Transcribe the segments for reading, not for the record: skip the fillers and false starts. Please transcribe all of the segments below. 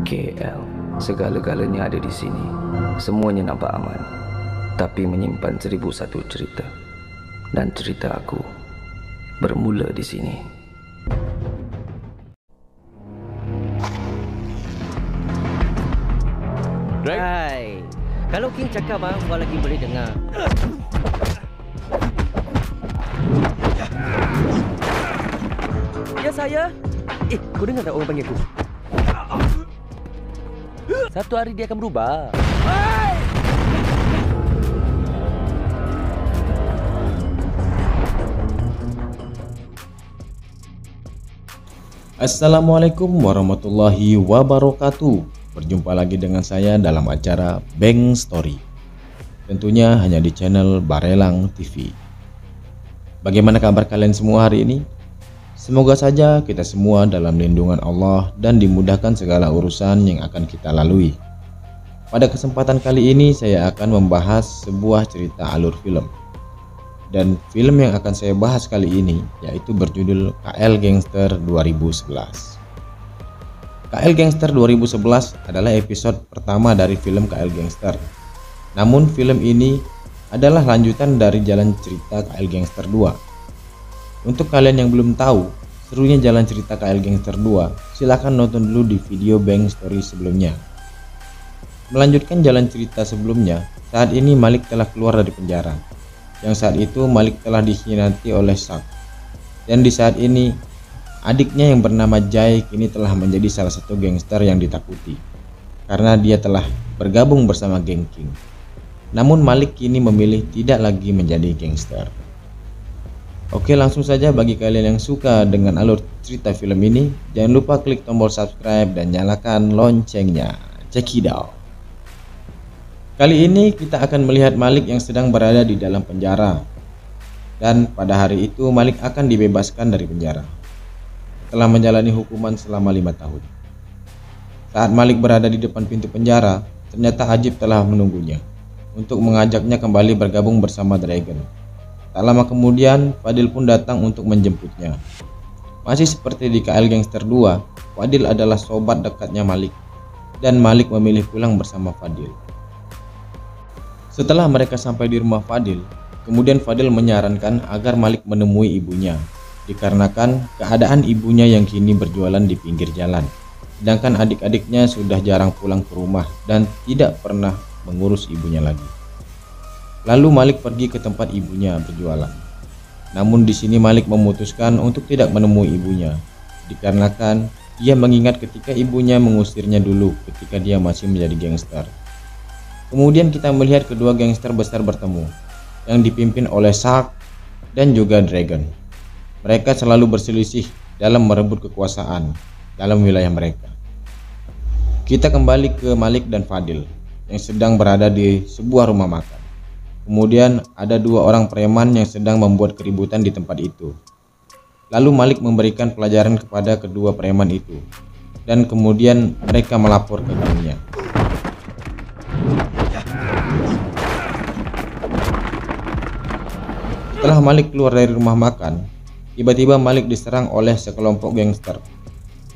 KL, segala-galanya ada di sini. Semuanya nampak aman, tapi menyimpan 1001 cerita. Dan cerita aku bermula di sini. Hai, kalau King cakap kau lagi boleh dengar. Ya saya. Kau dengar tak orang panggil aku? Satu hari dia akan berubah. Assalamualaikum warahmatullahi wabarakatuh. Berjumpa lagi dengan saya dalam acara Bang Story. Tentunya hanya di channel Barelang TV. Bagaimana kabar kalian semua hari ini? Semoga saja kita semua dalam lindungan Allah dan dimudahkan segala urusan yang akan kita lalui. Pada kesempatan kali ini saya akan membahas sebuah cerita alur film. Dan film yang akan saya bahas kali ini yaitu berjudul KL Gangster 2011. KL Gangster 2011 adalah episode pertama dari film KL Gangster. Namun film ini adalah lanjutan dari jalan cerita KL Gangster 2. Untuk kalian yang belum tahu serunya jalan cerita KL Gangster 2, silahkan nonton dulu di video Bang Story sebelumnya. Melanjutkan jalan cerita sebelumnya, saat ini Malik telah keluar dari penjara. Yang saat itu Malik telah dikhianati oleh Sak. Dan di saat ini adiknya yang bernama Jai kini telah menjadi salah satu gangster yang ditakuti karena dia telah bergabung bersama geng King. Namun Malik kini memilih tidak lagi menjadi gangster. Oke, langsung saja bagi kalian yang suka dengan alur cerita film ini, jangan lupa klik tombol subscribe dan nyalakan loncengnya. Check it out. Kali ini kita akan melihat Malik yang sedang berada di dalam penjara. Dan pada hari itu Malik akan dibebaskan dari penjara setelah menjalani hukuman selama 5 tahun. Saat Malik berada di depan pintu penjara, ternyata Ajib telah menunggunya untuk mengajaknya kembali bergabung bersama Dragon. Tak lama kemudian Fadil pun datang untuk menjemputnya. Masih seperti di KL Gangster 2, Fadil adalah sobat dekatnya Malik dan Malik memilih pulang bersama Fadil. Setelah mereka sampai di rumah Fadil, kemudian Fadil menyarankan agar Malik menemui ibunya, dikarenakan keadaan ibunya yang kini berjualan di pinggir jalan, sedangkan adik-adiknya sudah jarang pulang ke rumah dan tidak pernah mengurus ibunya lagi. Lalu Malik pergi ke tempat ibunya berjualan. Namun di sini Malik memutuskan untuk tidak menemui ibunya, dikarenakan dia mengingat ketika ibunya mengusirnya dulu ketika dia masih menjadi gangster. Kemudian kita melihat kedua gangster besar bertemu, yang dipimpin oleh Shark dan juga Dragon. Mereka selalu berselisih dalam merebut kekuasaan dalam wilayah mereka. Kita kembali ke Malik dan Fadil yang sedang berada di sebuah rumah makan. Kemudian ada dua orang preman yang sedang membuat keributan di tempat itu. Lalu Malik memberikan pelajaran kepada kedua preman itu, dan kemudian mereka melapor ke gengnya. Setelah Malik keluar dari rumah makan, tiba-tiba Malik diserang oleh sekelompok gangster.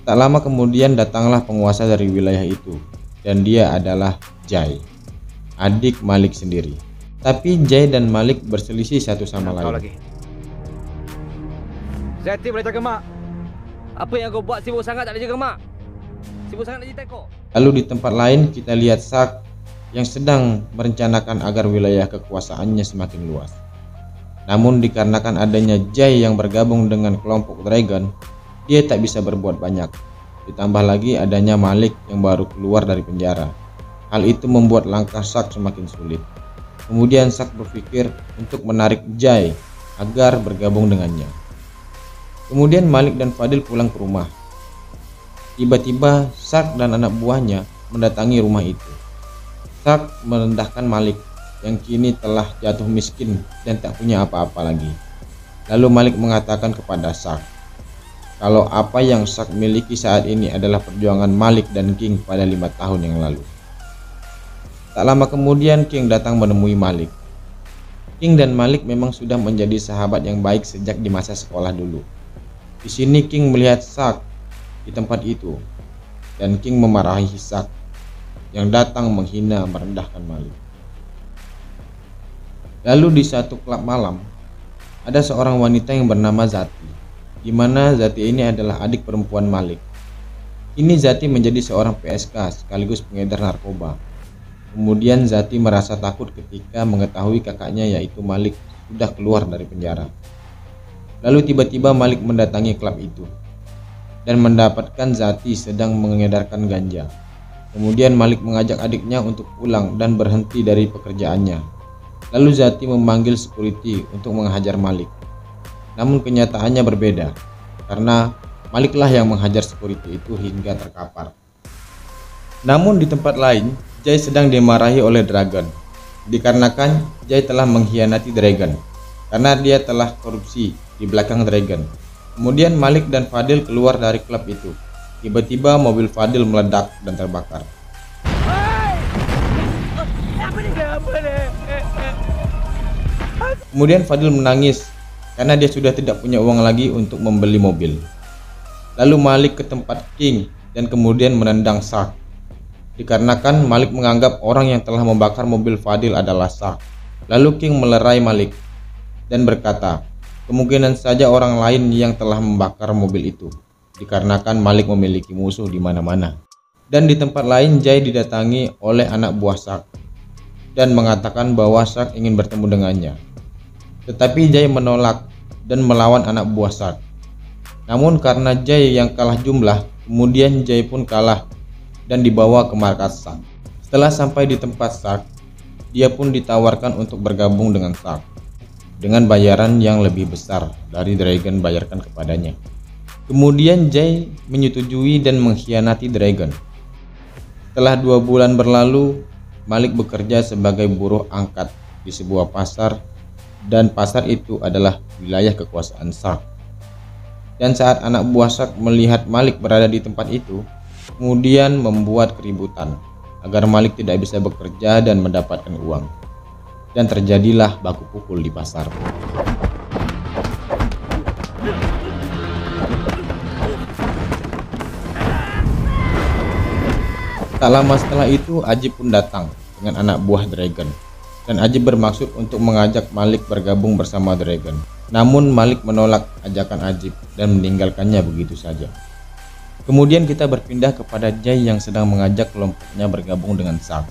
Tak lama kemudian datanglah penguasa dari wilayah itu, dan dia adalah Jai, adik Malik sendiri. Tapi Jai dan Malik berselisih satu sama lain. Zati boleh jaga mak. Apa yang kau buat sibuk sangat tak ada jaga mak. Sibuk sangat nak jitai kau. Lalu di tempat lain kita lihat Sak yang sedang merencanakan agar wilayah kekuasaannya semakin luas. Namun dikarenakan adanya Jai yang bergabung dengan kelompok Dragon, dia tak bisa berbuat banyak. Ditambah lagi adanya Malik yang baru keluar dari penjara. Hal itu membuat langkah Sak semakin sulit. Kemudian Sak berpikir untuk menarik Jai agar bergabung dengannya. Kemudian Malik dan Fadil pulang ke rumah. Tiba-tiba Sak dan anak buahnya mendatangi rumah itu. Sak merendahkan Malik yang kini telah jatuh miskin dan tak punya apa-apa lagi. Lalu Malik mengatakan kepada Sak kalau apa yang Sak miliki saat ini adalah perjuangan Malik dan King pada 5 tahun yang lalu. Tak lama kemudian King datang menemui Malik. King dan Malik memang sudah menjadi sahabat yang baik sejak di masa sekolah dulu. Di sini King melihat Sak di tempat itu. dan King memarahi Zack yang datang menghina merendahkan Malik. Lalu di satu klub malam, ada seorang wanita yang bernama Zati, di mana Zati ini adalah adik perempuan Malik. Kini Zati menjadi seorang PSK sekaligus pengedar narkoba. Kemudian Zati merasa takut ketika mengetahui kakaknya yaitu Malik sudah keluar dari penjara. Lalu tiba-tiba Malik mendatangi klub itu dan mendapatkan Zati sedang mengedarkan ganja. Kemudian Malik mengajak adiknya untuk pulang dan berhenti dari pekerjaannya. Lalu Zati memanggil security untuk menghajar Malik. Namun kenyataannya berbeda, karena Maliklah yang menghajar security itu hingga terkapar. Namun di tempat lain, Jay sedang dimarahi oleh Dragon, dikarenakan Jay telah mengkhianati Dragon, karena dia telah korupsi di belakang Dragon. Kemudian Malik dan Fadil keluar dari klub itu. Tiba-tiba mobil Fadil meledak dan terbakar. Kemudian Fadil menangis karena dia sudah tidak punya uang lagi untuk membeli mobil. Lalu Malik ke tempat King dan kemudian menendang Zack, dikarenakan Malik menganggap orang yang telah membakar mobil Fadil adalah Zack. Lalu King melerai Malik dan berkata, kemungkinan saja orang lain yang telah membakar mobil itu, dikarenakan Malik memiliki musuh di mana-mana. Dan di tempat lain Jay didatangi oleh anak buah Zack dan mengatakan bahwa Zack ingin bertemu dengannya. Tetapi Jay menolak dan melawan anak buah Zack. Namun karena Jay yang kalah jumlah, kemudian Jay pun kalah dan dibawa ke markas Zack. Setelah sampai di tempat Zack, dia pun ditawarkan untuk bergabung dengan Zack dengan bayaran yang lebih besar dari Dragon bayarkan kepadanya. Kemudian Jay menyetujui dan mengkhianati Dragon. Setelah 2 bulan berlalu, Malik bekerja sebagai buruh angkat di sebuah pasar, dan pasar itu adalah wilayah kekuasaan Zack. Dan saat anak buah Zack melihat Malik berada di tempat itu, kemudian membuat keributan agar Malik tidak bisa bekerja dan mendapatkan uang. Dan terjadilah baku pukul di pasar. Tak lama setelah itu, Ajib pun datang dengan anak buah Dragon. Dan Ajib bermaksud untuk mengajak Malik bergabung bersama Dragon. Namun Malik menolak ajakan Ajib dan meninggalkannya begitu saja. Kemudian kita berpindah kepada Jay yang sedang mengajak kelompoknya bergabung dengan Zack.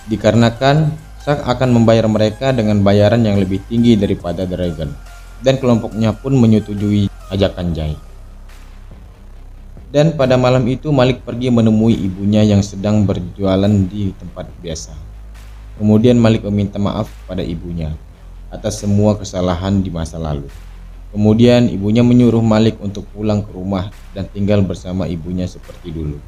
Dikarenakan Zack akan membayar mereka dengan bayaran yang lebih tinggi daripada Dragon. Dan kelompoknya pun menyetujui ajakan Jay. Dan pada malam itu Malik pergi menemui ibunya yang sedang berjualan di tempat biasa. Kemudian Malik meminta maaf pada ibunya atas semua kesalahan di masa lalu. Kemudian ibunya menyuruh Malik untuk pulang ke rumah dan tinggal bersama ibunya seperti dulu.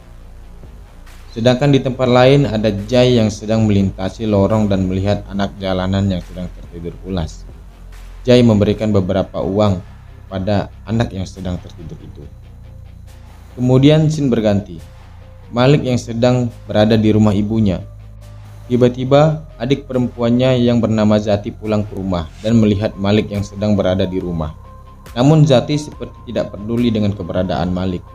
Sedangkan di tempat lain ada Jay yang sedang melintasi lorong dan melihat anak jalanan yang sedang tertidur pulas. Jay memberikan beberapa uang kepada anak yang sedang tertidur itu. Kemudian scene berganti. Malik yang sedang berada di rumah ibunya. Tiba-tiba adik perempuannya yang bernama Zati pulang ke rumah dan melihat Malik yang sedang berada di rumah. Namun Zati seperti tidak peduli dengan keberadaan Malik.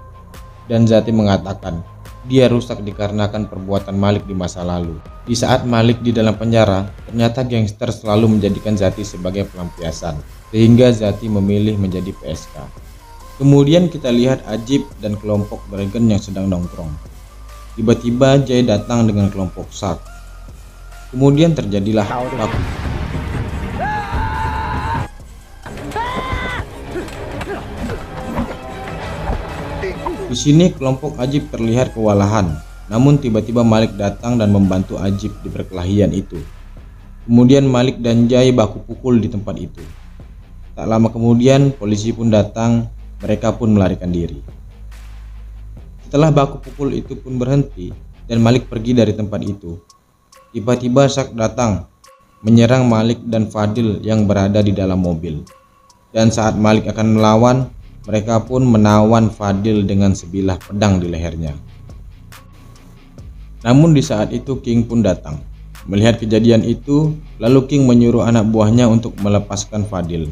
Dan Zati mengatakan dia rusak dikarenakan perbuatan Malik di masa lalu. Di saat Malik di dalam penjara, ternyata gangster selalu menjadikan Zati sebagai pelampiasan, sehingga Zati memilih menjadi PSK. Kemudian kita lihat Ajib dan kelompok Dragon yang sedang nongkrong. Tiba-tiba Jay datang dengan kelompok Zack. Kemudian terjadilah baku. Di sini kelompok Ajib terlihat kewalahan, namun tiba-tiba Malik datang dan membantu Ajib di perkelahian itu. Kemudian Malik dan Jay baku pukul di tempat itu. Tak lama kemudian polisi pun datang, mereka pun melarikan diri. Setelah baku pukul itu pun berhenti dan Malik pergi dari tempat itu, tiba-tiba Zack datang menyerang Malik dan Fadil yang berada di dalam mobil. Dan saat Malik akan melawan, mereka pun menawan Fadil dengan sebilah pedang di lehernya. Namun di saat itu King pun datang. Melihat kejadian itu, lalu King menyuruh anak buahnya untuk melepaskan Fadil.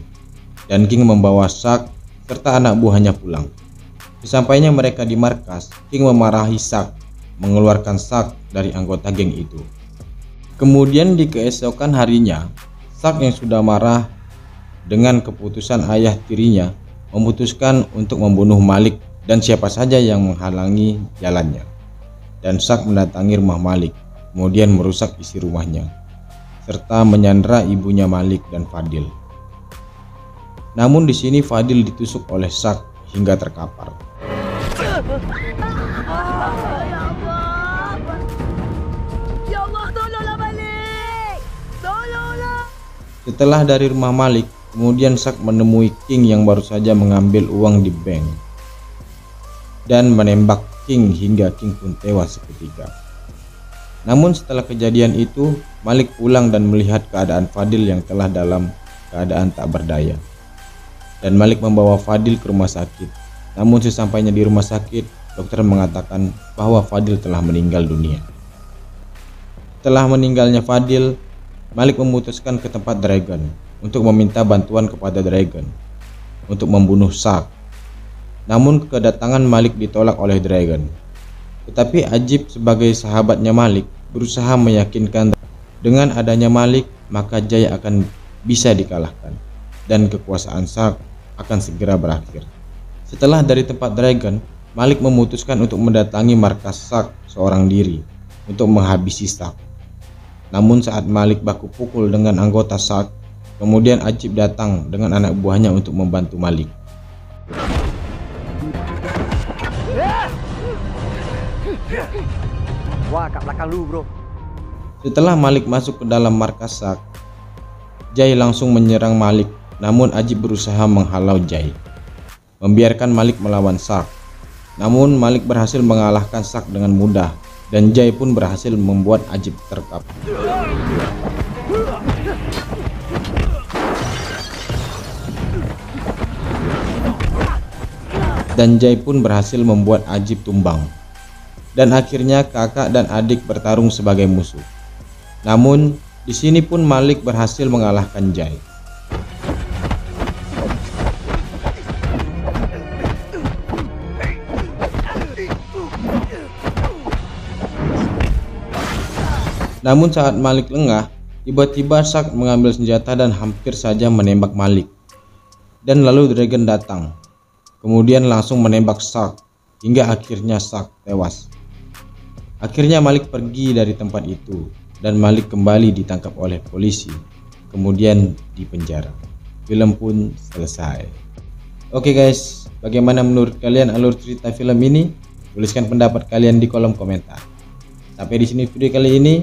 Dan King membawa Zack serta anak buahnya pulang. Sesampainya mereka di markas, King memarahi Zack, mengeluarkan Zack dari anggota geng itu. Kemudian di keesokan harinya, Zack yang sudah marah dengan keputusan ayah tirinya memutuskan untuk membunuh Malik dan siapa saja yang menghalangi jalannya. Dan Zack mendatangi rumah Malik, kemudian merusak isi rumahnya, serta menyandera ibunya Malik dan Fadil. Namun di sini Fadil ditusuk oleh Zack hingga terkapar. Ya Allah, tolonglah Malik! Tolonglah! Setelah dari rumah Malik, kemudian Zack menemui King yang baru saja mengambil uang di bank dan menembak King hingga King pun tewas seketika. Namun setelah kejadian itu, Malik pulang dan melihat keadaan Fadil yang telah dalam keadaan tak berdaya. Dan Malik membawa Fadil ke rumah sakit. Namun sesampainya di rumah sakit, dokter mengatakan bahwa Fadil telah meninggal dunia. Setelah meninggalnya Fadil, Malik memutuskan ke tempat Dragon untuk meminta bantuan kepada Dragon untuk membunuh Zack. Namun kedatangan Malik ditolak oleh Dragon. Tetapi Ajib sebagai sahabatnya Malik berusaha meyakinkan dengan adanya Malik maka Jay akan bisa dikalahkan dan kekuasaan Zack akan segera berakhir. Setelah dari tempat Dragon, Malik memutuskan untuk mendatangi markas Zack seorang diri untuk menghabisi Zack. Namun saat Malik baku pukul dengan anggota Zack, kemudian Ajib datang dengan anak buahnya untuk membantu Malik. Wah, kat belakang lu, bro. Setelah Malik masuk ke dalam markas Zack, Jay langsung menyerang Malik, namun Ajib berusaha menghalau Jay, membiarkan Malik melawan Zack. Namun Malik berhasil mengalahkan Zack dengan mudah dan Jay pun berhasil membuat Ajib terkapar. Dan Jay pun berhasil membuat Ajib tumbang. Dan akhirnya kakak dan adik bertarung sebagai musuh. Namun di sini pun Malik berhasil mengalahkan Jay. Namun saat Malik lengah, tiba-tiba Zack mengambil senjata dan hampir saja menembak Malik. Dan lalu Dragon datang, kemudian langsung menembak Zack hingga akhirnya Zack tewas. Akhirnya Malik pergi dari tempat itu dan Malik kembali ditangkap oleh polisi, kemudian dipenjara. Film pun selesai. Oke guys, bagaimana menurut kalian alur cerita film ini? Tuliskan pendapat kalian di kolom komentar. Sampai di sini video kali ini.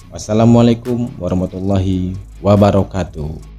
Wassalamualaikum warahmatullahi wabarakatuh.